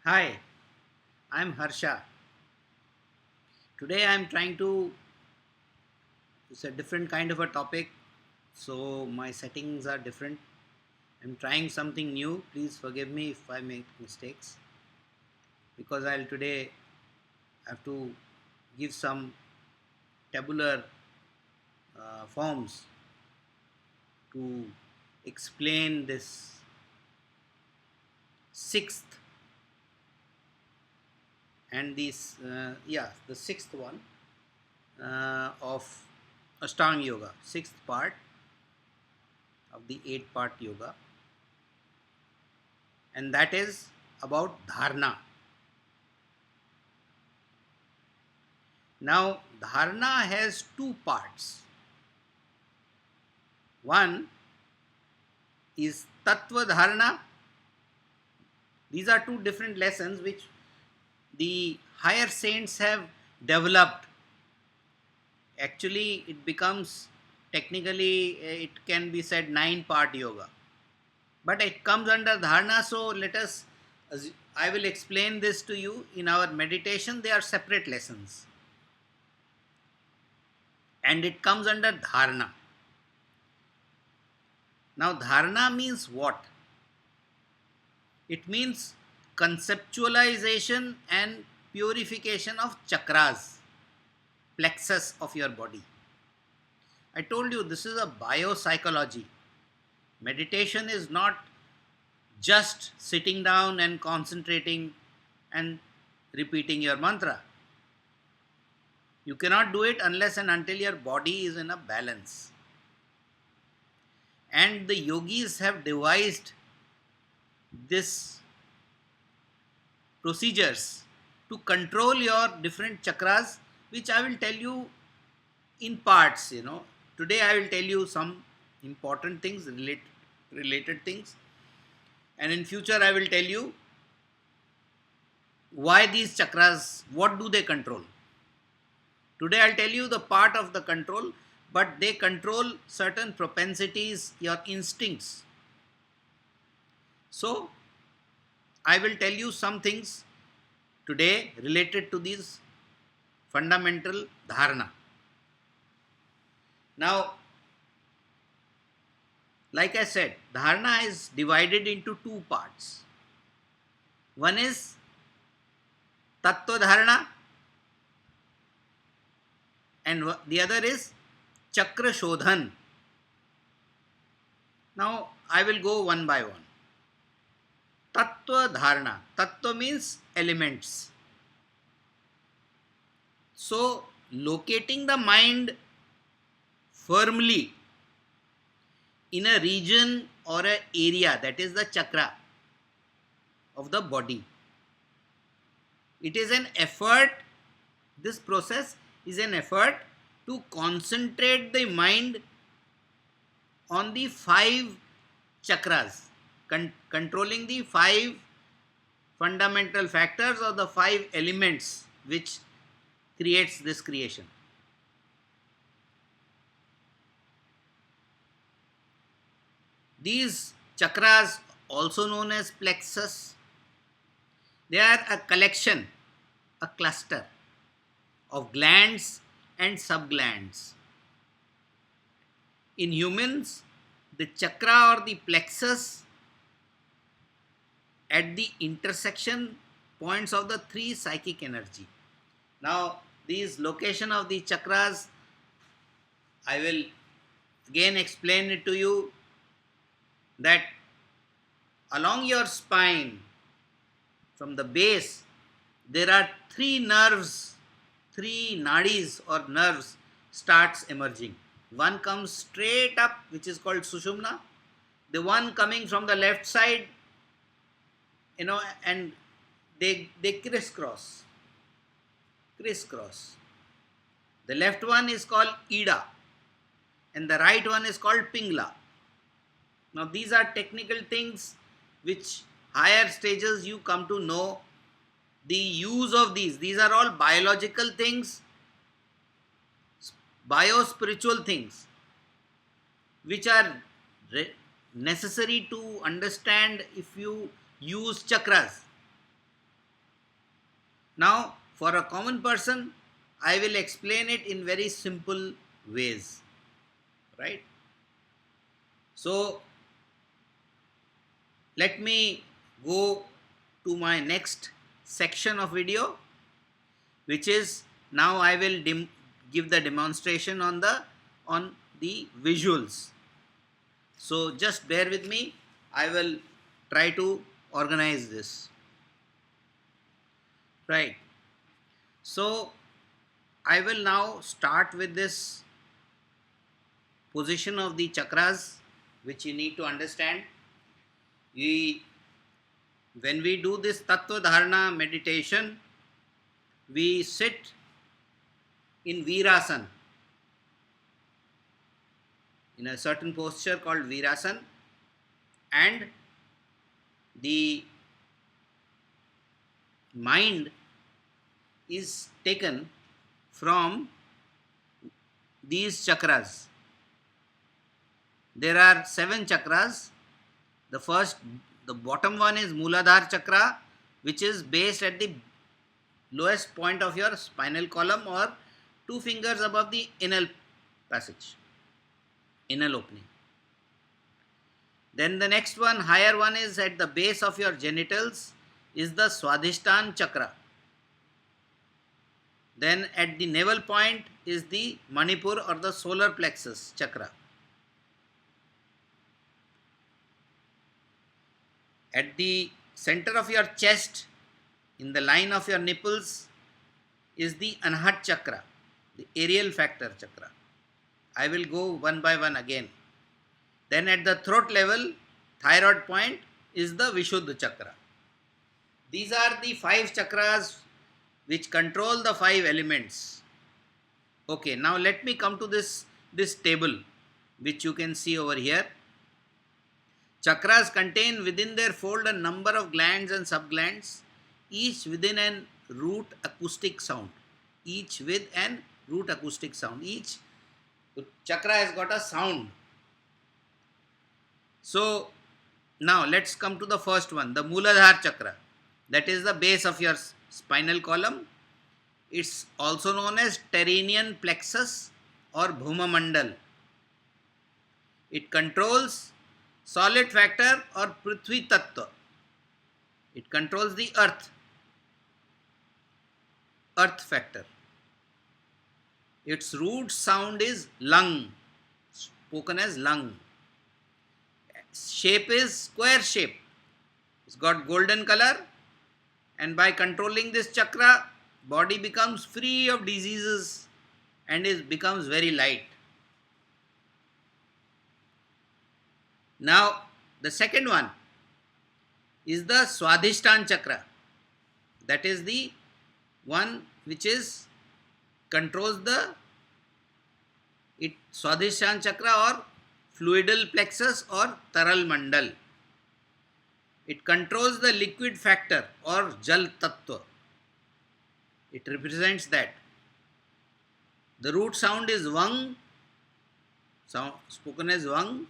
Hi, I'm Harsha. Today I'm trying to, it's a different kind of a topic, so my settings are different. I'm trying something new. Please forgive me if I make mistakes because I'll today have to give some tabular forms to explain this sixth and the sixth one of Ashtanga Yoga, sixth part of the eight-part yoga, and that is about Dharana. Now, Dharana has two parts. One is Tattva Dharana. These are two different lessons which the higher saints have developed. Actually, it becomes technically, it can be said 9-part yoga. But it comes under Dharana, so let us, I will explain this to you in our meditation. They are separate lessons. And it comes under Dharana. Now, Dharana means what? It means conceptualization and purification of chakras, plexus of your body. I told you this is a biopsychology. Meditation is not just sitting down and concentrating and repeating your mantra. You cannot do it unless and until your body is in a balance. And the yogis have devised this procedures to control your different chakras, which I will tell you in parts. Today I will tell you some important things, related things, and in future I will tell you why these chakras, what do they control. Today I'll tell you the part of the control, but they control certain propensities, your instincts. So I will tell you some things today related to these fundamental dharana. Now, like I said, dharana is divided into two parts. One is tattva dharana and the other is Cakra Shodhana. Now, I will go one by one. Tattva Dharana. Tattva means elements. So, locating the mind firmly in a region or an area, that is the chakra of the body. It is an effort, this process is an effort to concentrate the mind on the 5 chakras, controlling the 5 fundamental factors or the 5 elements which creates this creation. These chakras, also known as plexus, they are a collection, a cluster of glands and subglands. In humans, the chakra or the plexus at the intersection points of the 3 psychic energy. Now, these location of the chakras, I will again explain it to you that along your spine, from the base, there are 3 nerves, 3 nadis or nerves starts emerging. One comes straight up, which is called Sushumna. the one coming from the left side, and they crisscross. The left one is called Ida, and the right one is called Pingla. Now these are technical things which higher stages you come to know the use of these. These are all biological things, bio-spiritual things, which are necessary to understand if you use chakras. Now, for a common person, I will explain it in very simple ways, right? So, let me go to my next section of video, which is now I will give the demonstration on the visuals. So just bear with me. I will try to organize this. Right. So I will now start with this position of the chakras, which you need to understand. When we do this Tattva Dharana meditation, we sit in Virasana, in a certain posture called Virasana, and the mind is taken from these chakras. There are 7 chakras. The bottom one is Mooladhara chakra, which is based at the lowest point of your spinal column, or 2 fingers above the anal passage, anal opening. Then the next one, higher one, is at the base of your genitals, is the Swadhisthana chakra. Then at the navel point is the Manipur or the solar plexus chakra. At the center of your chest, in the line of your nipples, is the Anhat chakra, the aerial factor chakra. I will go one by one again. Then at the throat level, thyroid point, is the Vishuddha chakra. These are the 5 chakras which control the 5 elements. Okay, now let me come to this table, which you can see over here. Chakras contain within their fold a number of glands and subglands, each within an root acoustic sound. Each with an root acoustic sound. Each chakra has got a sound. So now let's come to the first one, the Mooladhara chakra. That is the base of your spinal column. It's also known as Terrenian plexus or Bhuma Mandal. It controls solid factor or Prithvi Tattva. It controls the earth factor. Its root sound is lung, spoken as lung. Shape is square shape. It's got golden color, and by controlling this chakra, body becomes free of diseases and becomes very light. Now, the second one is the Swadhisthana chakra. That is the one which controls the Swadhisthana chakra or fluidal plexus or Taral Mandal. It controls the liquid factor or Jal Tattva. It represents that. The root sound is Vang, spoken as Vang.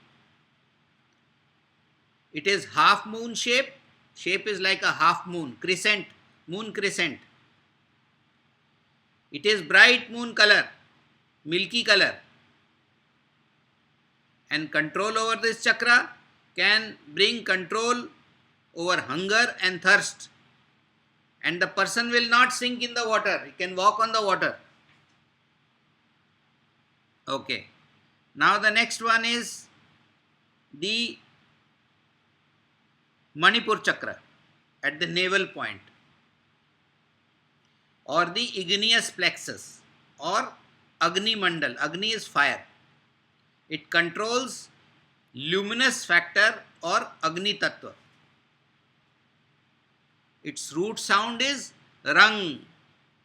It is half moon shape. Shape is like a half moon, crescent, moon crescent. It is bright moon color, milky color. And control over this chakra can bring control over hunger and thirst. And the person will not sink in the water. He can walk on the water. Okay. Now the next one is the Manipur chakra at the navel point, or the igneous plexus or Agni Mandal. Agni is fire. It controls luminous factor or Agni Tattva. Its root sound is Rang,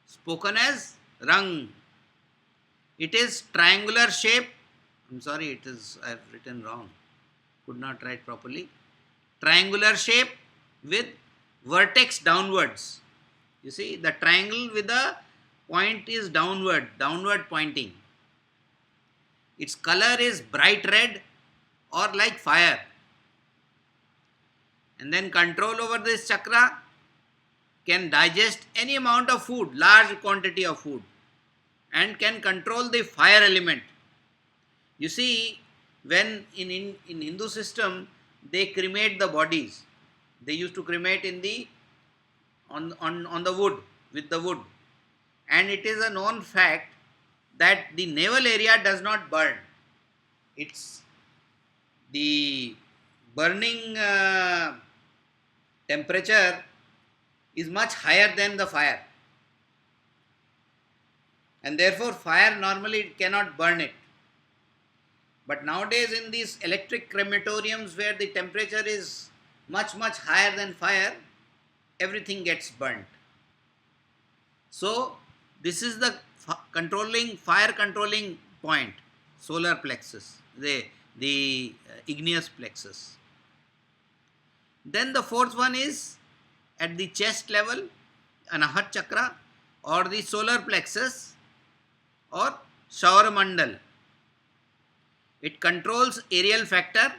spoken as Rang. It is triangular shape. I'm sorry, I've written wrong. Could not write properly. Triangular shape with vertex downwards. You see, the triangle with the point is downward pointing. Its color is bright red or like fire. And then control over this chakra can digest any amount of food, large quantity of food, and can control the fire element. You see, when in Hindu system they cremate the bodies, they used to cremate in the on the wood, with the wood, and it is a known fact that the navel area does not burn. It's the burning temperature is much higher than the fire, and therefore fire normally cannot burn it. But nowadays in these electric crematoriums where the temperature is much higher than fire, everything gets burnt. So this is the fire controlling point, solar plexus, the igneous plexus. Then the fourth one is at the chest level, Anahat chakra, or the solar plexus, or Shaur Mandal. It controls aerial factor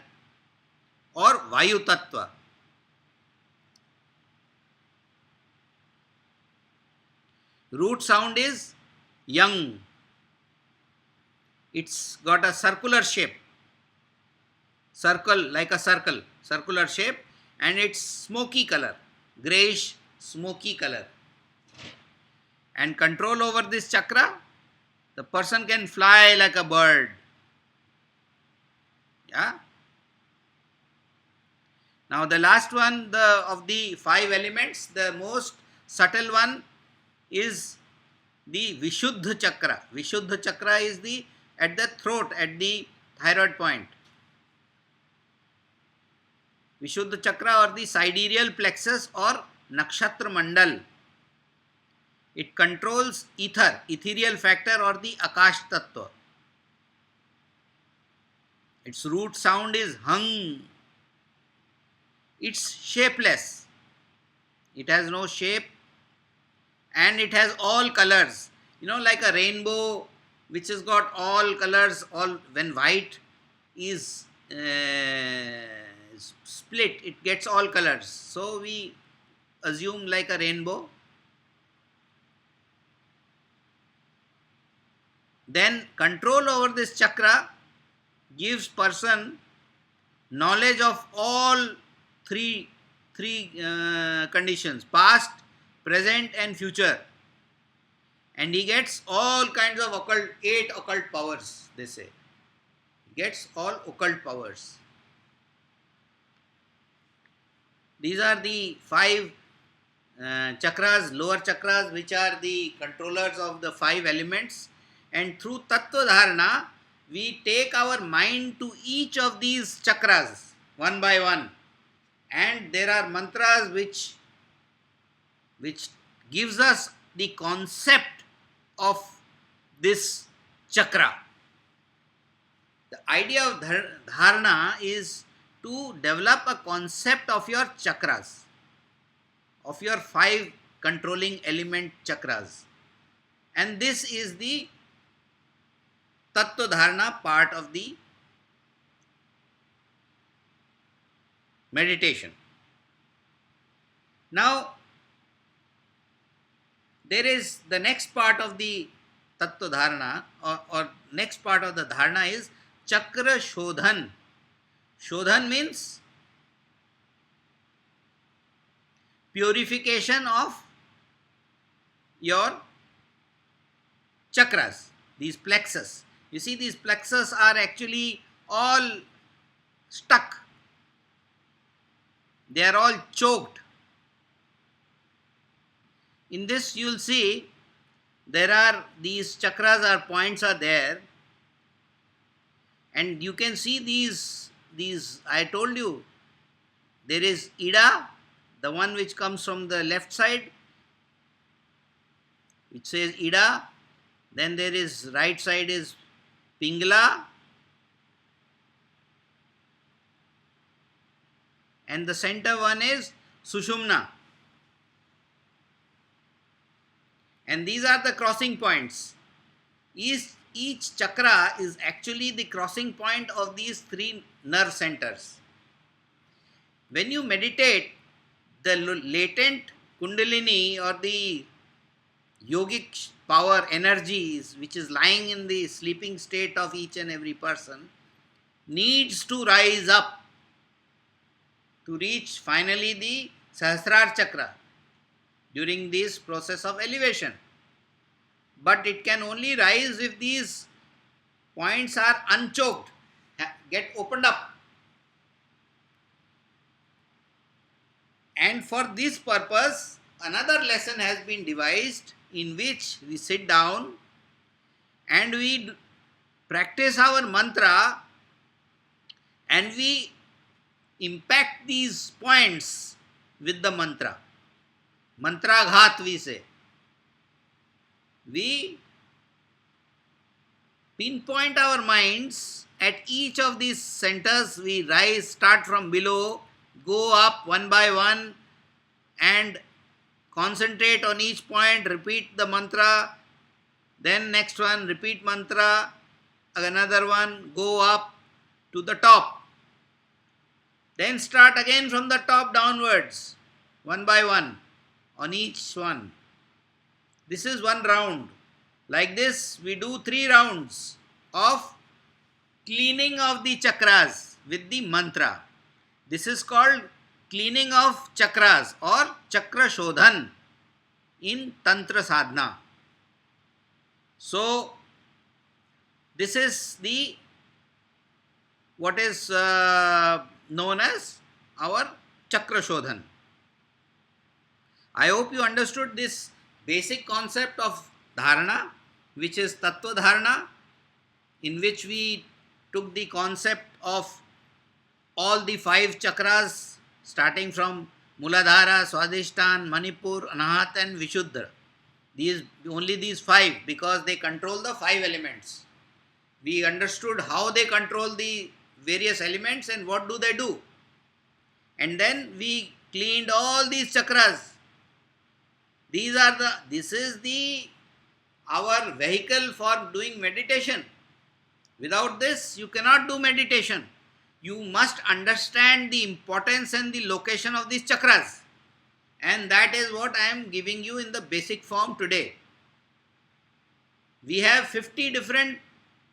or Vayu Tattva. Root sound is Yang. It's got a circular shape, circular shape, and it's smoky color, greyish smoky color. And control over this chakra, the person can fly like a bird. Yeah. Now the last one of the 5 elements, the most subtle one is the Vishuddha chakra. Vishuddha chakra is at the throat, at the thyroid point. Vishuddha chakra or the sidereal plexus or Nakshatra Mandal. It controls ether, ethereal factor or the Akash Tattva. Its root sound is Hang. It's shapeless. It has no shape and it has all colors. You know, like a rainbow which has got all colors, when white is split, it gets all colors. So we assume like a rainbow. Then control over this chakra gives person knowledge of all three conditions, past, present and future. And he gets all kinds of 8 occult powers, they say. He gets all occult powers. These are the 5 chakras, lower chakras, which are the controllers of the 5 elements. And through Tattva Dharana, we take our mind to each of these chakras one by one. And there are mantras which gives us the concept of this chakra. The idea of Dharana is to develop a concept of your chakras, of your 5 controlling element chakras. And this is the Tattva Dharana part of the meditation. Now, there is the next part of the Tattva Dharana, or next part of the Dharana is Chakra Shodhan. Shodhan means purification of your chakras, these plexus. You see, these plexus are actually all stuck. They are all choked. In this you will see there are these chakras or points are there, and you can see these, I told you, there is Ida, the one which comes from the left side, which says Ida. Then there is right side is Pingla, and the center one is Sushumna. And these are the crossing points. Each chakra is actually the crossing point of these three nerve centers. When you meditate, the latent kundalini or the yogic power energies which is lying in the sleeping state of each and every person needs to rise up to reach finally the Sahasrara chakra during this process of elevation. But it can only rise if these points are unchoked, get opened up. And for this purpose, another lesson has been devised in which we sit down and we practice our mantra and we impact these points with the mantra. Mantra ghat we say. We pinpoint our minds at each of these centers. We rise, start from below, go up one by one and concentrate on each point, repeat the mantra, then next one, repeat mantra, another one, go up to the top. Then start again from the top downwards, one by one, on each one. This is one round. Like this, we do 3 rounds of cleaning of the chakras with the mantra. This is called cleaning of chakras or Chakra Shodhana in Tantra sadhana. So, this is the what is known as our Chakra Shodhana. I hope you understood this basic concept of Dharana, which is Tattva Dharana, in which we took the concept of all the 5 chakras starting from Muladhara, Swadhisthana, Manipur, Anahat and Vishuddha. Only these 5 because they control the 5 elements. We understood how they control the various elements and what do they do. And then we cleaned all these chakras. This is our vehicle for doing meditation. Without this, you cannot do meditation. You must understand the importance and the location of these chakras. And that is what I am giving you in the basic form today. We have 50 different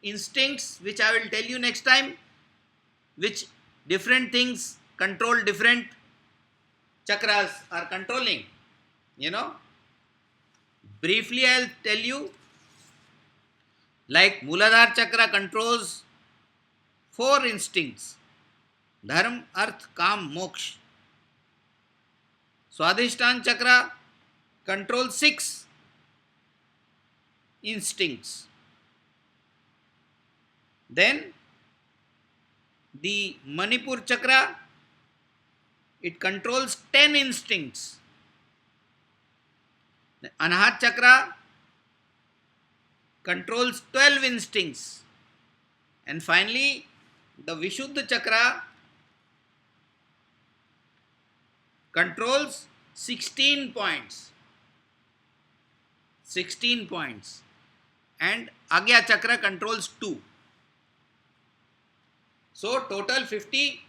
instincts, which I will tell you next time, which different things control different chakras are controlling. Briefly I will tell you, like Muladhara chakra controls 4 instincts: Dharma, Arth, Kam, Moksha. Swadhisthana chakra controls 6 instincts. Then the Manipur chakra, it controls 10 instincts. The Anahat chakra controls 12 instincts. And finally, the Vishuddha chakra controls 16 points. 16 points. And Agya chakra controls 2. So total 50,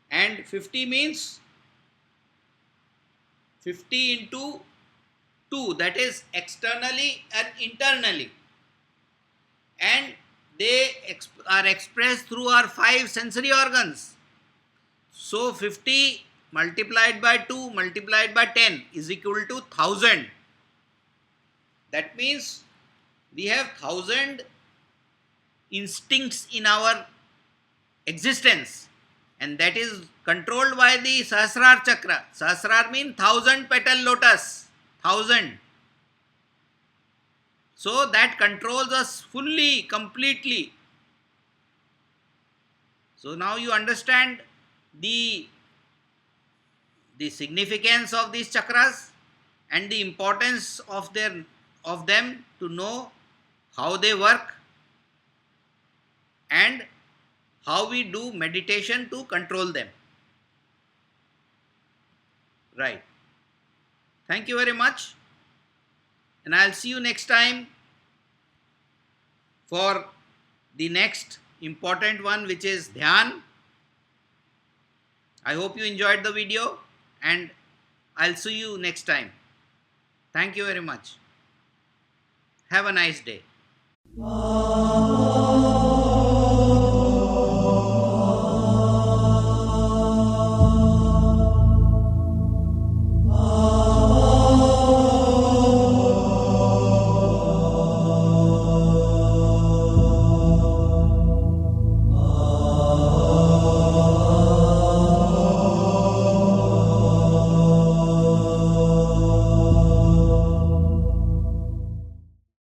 and 50 means 50 into 2, that is externally and internally, and they are expressed through our 5 sensory organs. So 50 multiplied by 2 multiplied by 10 is equal to 1000. That means we have 1000 instincts in our existence, and that is controlled by the Sahasrara chakra. Sahasrara means 1000 petal lotus, 1000. So that controls us fully, completely. So now you understand the significance of these chakras and the importance of them to know how they work and how we do meditation to control them. Right. Thank you very much, and I'll see you next time for the next important one, which is dhyan. I hope you enjoyed the video, and I'll see you next time. Thank you very much. Have a nice day.